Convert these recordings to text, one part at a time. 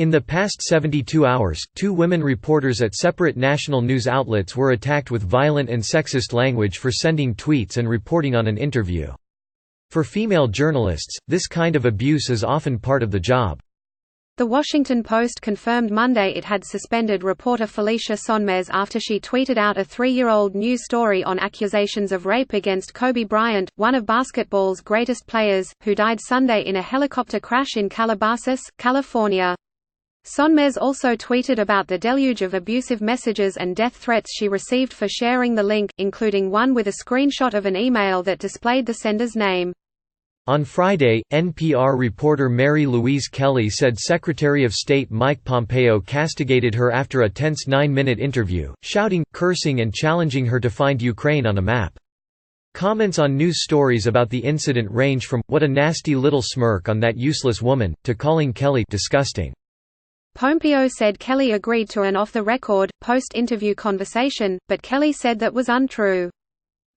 In the past 72 hours, 2 women reporters at separate national news outlets were attacked with violent and sexist language for sending tweets and reporting on an interview. For female journalists, this kind of abuse is often part of the job. The Washington Post confirmed Monday it had suspended reporter Felicia Sonmez after she tweeted out a 3-year-old news story on accusations of rape against Kobe Bryant, one of basketball's greatest players, who died Sunday in a helicopter crash in Calabasas, California. Sonmez also tweeted about the deluge of abusive messages and death threats she received for sharing the link, including one with a screenshot of an email that displayed the sender's name. On Friday, NPR reporter Mary Louise Kelly said Secretary of State Mike Pompeo castigated her after a tense 9-minute interview, shouting, cursing and challenging her to find Ukraine on a map. Comments on news stories about the incident range from, "What a nasty little smirk on that useless woman," to calling Kelly disgusting. Pompeo said Kelly agreed to an off-the-record, post-interview conversation, but Kelly said that was untrue.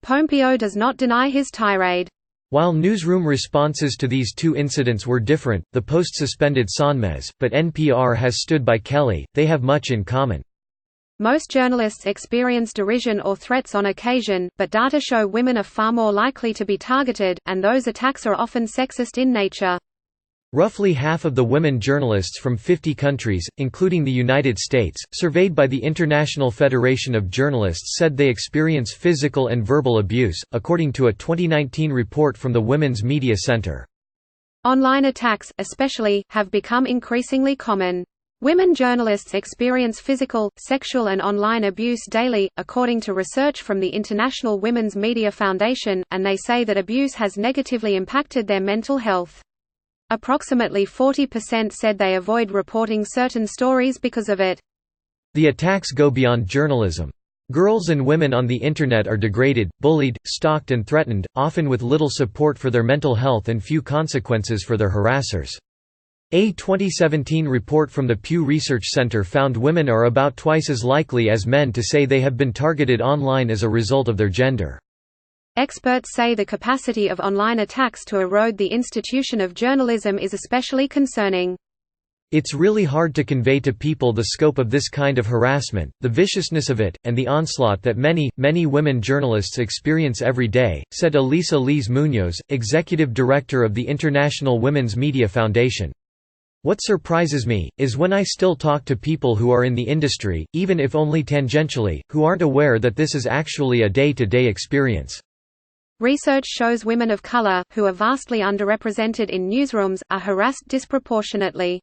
Pompeo does not deny his tirade. While newsroom responses to these 2 incidents were different, the Post suspended Sonmez, but NPR has stood by Kelly. They have much in common. Most journalists experience derision or threats on occasion, but data show women are far more likely to be targeted, and those attacks are often sexist in nature. Roughly half of the women journalists from 50 countries, including the United States, surveyed by the International Federation of Journalists said they experience physical and verbal abuse, according to a 2019 report from the Women's Media Center. Online attacks, especially, have become increasingly common. Women journalists experience physical, sexual and online abuse daily, according to research from the International Women's Media Foundation, and they say that abuse has negatively impacted their mental health. Approximately 40% said they avoid reporting certain stories because of it. The attacks go beyond journalism. Girls and women on the Internet are degraded, bullied, stalked and threatened, often with little support for their mental health and few consequences for their harassers. A 2017 report from the Pew Research Center found women are about twice as likely as men to say they have been targeted online as a result of their gender. Experts say the capacity of online attacks to erode the institution of journalism is especially concerning. It's really hard to convey to people the scope of this kind of harassment, the viciousness of it, and the onslaught that many women journalists experience every day, said Elisa Liz Munoz, executive director of the International Women's Media Foundation. What surprises me, is when I still talk to people who are in the industry, even if only tangentially, who aren't aware that this is actually a day-to-day experience. Research shows women of color, who are vastly underrepresented in newsrooms, are harassed disproportionately.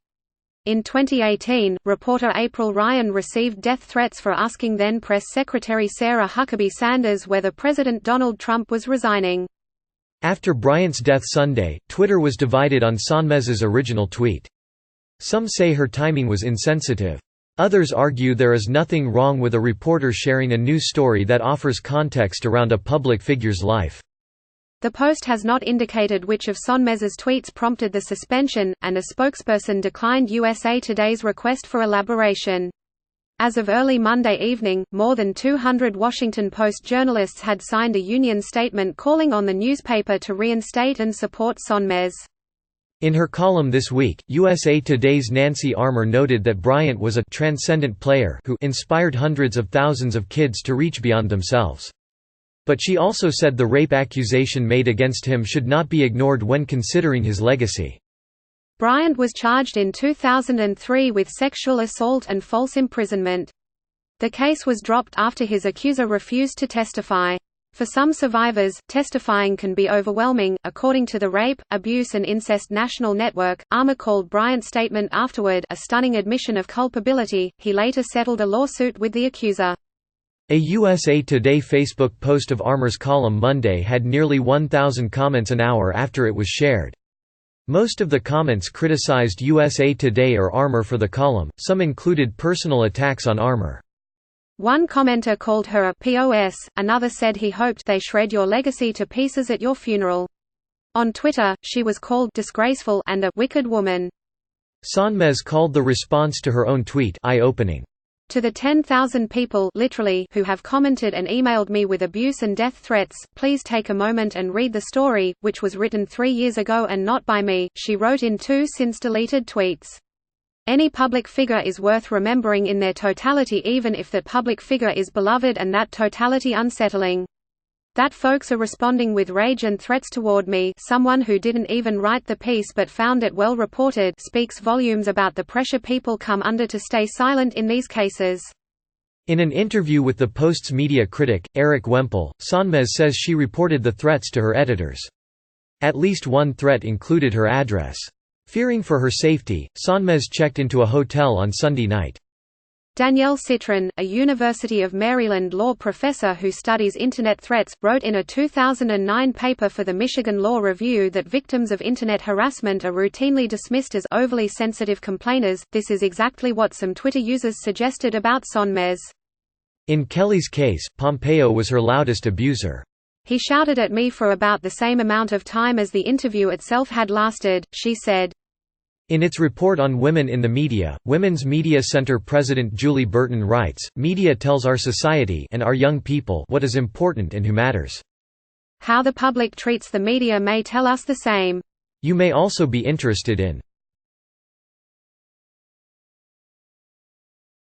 In 2018, reporter April Ryan received death threats for asking then-Press Secretary Sarah Huckabee Sanders whether President Donald Trump was resigning. After Bryant's death Sunday, Twitter was divided on Sonmez's original tweet. Some say her timing was insensitive. Others argue there is nothing wrong with a reporter sharing a news story that offers context around a public figure's life. The Post has not indicated which of Sonmez's tweets prompted the suspension, and a spokesperson declined USA Today's request for elaboration. As of early Monday evening, more than 200 Washington Post journalists had signed a union statement calling on the newspaper to reinstate and support Sonmez. In her column this week, USA Today's Nancy Armour noted that Bryant was a transcendent player who inspired hundreds of thousands of kids to reach beyond themselves. But she also said the rape accusation made against him should not be ignored when considering his legacy. Bryant was charged in 2003 with sexual assault and false imprisonment. The case was dropped after his accuser refused to testify. For some survivors, testifying can be overwhelming. According to the Rape, Abuse and Incest National Network, Armour called Bryant's statement afterward a stunning admission of culpability. He later settled a lawsuit with the accuser. A USA Today Facebook post of Armour's column Monday had nearly 1,000 comments an hour after it was shared. Most of the comments criticized USA Today or Armour for the column, some included personal attacks on Armour. One commenter called her a POS, another said he hoped they shred your legacy to pieces at your funeral. On Twitter, she was called disgraceful and a wicked woman. Sonmez called the response to her own tweet eye-opening. To the 10,000 people literally who have commented and emailed me with abuse and death threats, please take a moment and read the story, which was written 3 years ago and not by me, she wrote in 2 since deleted tweets. Any public figure is worth remembering in their totality, even if that public figure is beloved and that totality unsettling. That folks are responding with rage and threats toward me, someone who didn't even write the piece but found it well reported, speaks volumes about the pressure people come under to stay silent in these cases." In an interview with the Post's media critic, Eric Wemple, Sonmez says she reported the threats to her editors. At least one threat included her address. Fearing for her safety, Sonmez checked into a hotel on Sunday night. Danielle Citron, a University of Maryland law professor who studies Internet threats, wrote in a 2009 paper for the Michigan Law Review that victims of Internet harassment are routinely dismissed as overly sensitive complainers. This is exactly what some Twitter users suggested about Sonmez. In Kelly's case, Pompeo was her loudest abuser. "He shouted at me for about the same amount of time as the interview itself had lasted," she said. In its report on women in the media, Women's Media Center President Julie Burton writes, "Media tells our society and our young people what is important and who matters. How the public treats the media may tell us the same. You may also be interested in